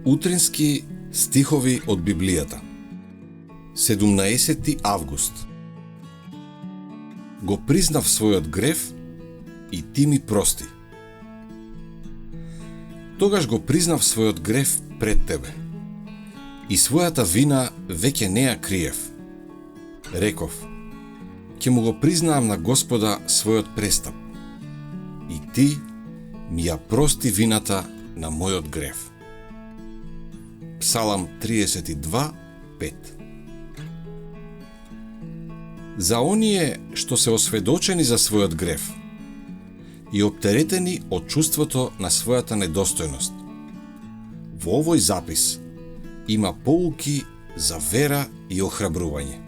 Утрински стихови од Библијата. 17 август. Го признав својот грев и ти ми прости. Тогаш го признав својот грев пред тебе и својата вина веќе не ја криев. Реков, ќе му го признаам на Господа својот престап и ти ми ја прости вината на мојот грев. Псалам 32:5. За оние што се осведочени за својот грев и оптеретени од чувството на својата недостојност, во овој запис има поуки за вера и охрабрување.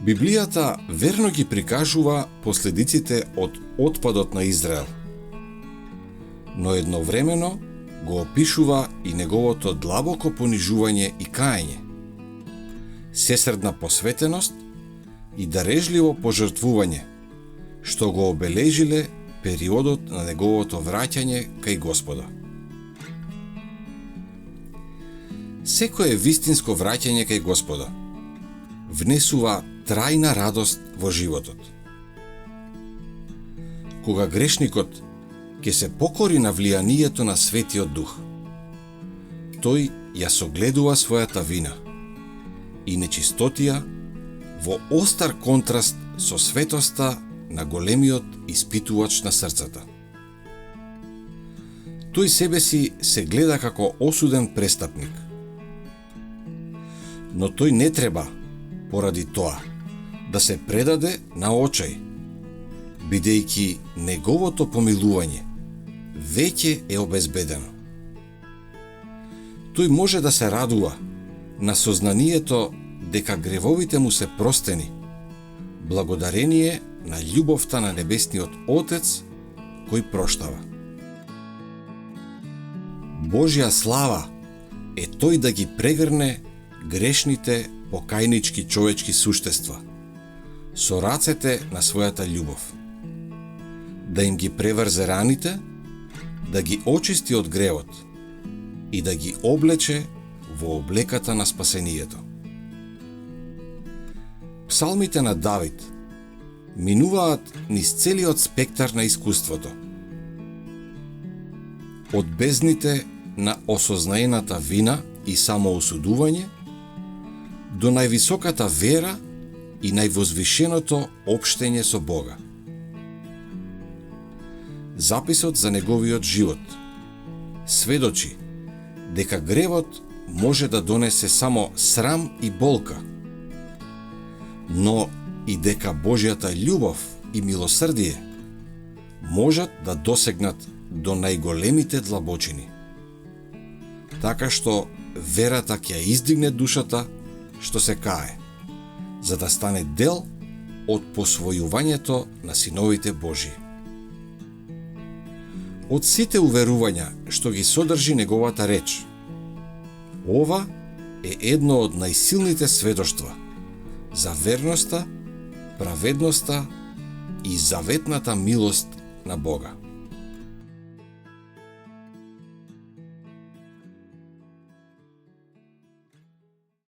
Библијата верно ги прикажува последиците од отпадот на Израел, но едновремено го опишува и неговото длабоко понижување и каење, сесредна посветеност и дарежливо пожртвување, што го обележиле периодот на неговото враќање кај Господа. Секое вистинско враќање кај Господа внесува трајна радост во животот. Кога грешникот ќе се покори на влијанието на Светиот Дух, тој ја согледува својата вина и нечистотија во остар контраст со светоста на големиот испитувач на срцата. Тој себе си се гледа како осуден престапник. Но тој не треба, поради тоа, да се предаде на очај, бидејќи неговото помилување веќе е обезбедено. Тој може да се радува на сознанието дека гревовите му се простени, благодарение на љубовта на Небесниот Отец кој проштава. Божја слава е тој да ги прегрне грешните покајнички човечки суштества со рацете на својата љубов, да им ги преврзе раните, да ги очисти од гревот и да ги облече во облеката на спасението. Псалмите на Давид минуваат низ целиот спектар на искуството. Од бездните на осознаената вина и самоосудување до највисоката вера и највозвишеното општење со Бога. Записот за неговиот живот сведочи дека гревот може да донесе само срам и болка, но и дека Божјата љубов и милосрдие можат да досегнат до најголемите длабочини. Така што верата ќе ја издигне душата што се кае, за да стане дел од посвојувањето на синовите Божии. Од сите уверувања што ги содржи неговата реч, ова е едно од најсилните сведоштва за верноста, праведноста и заветната милост на Бога.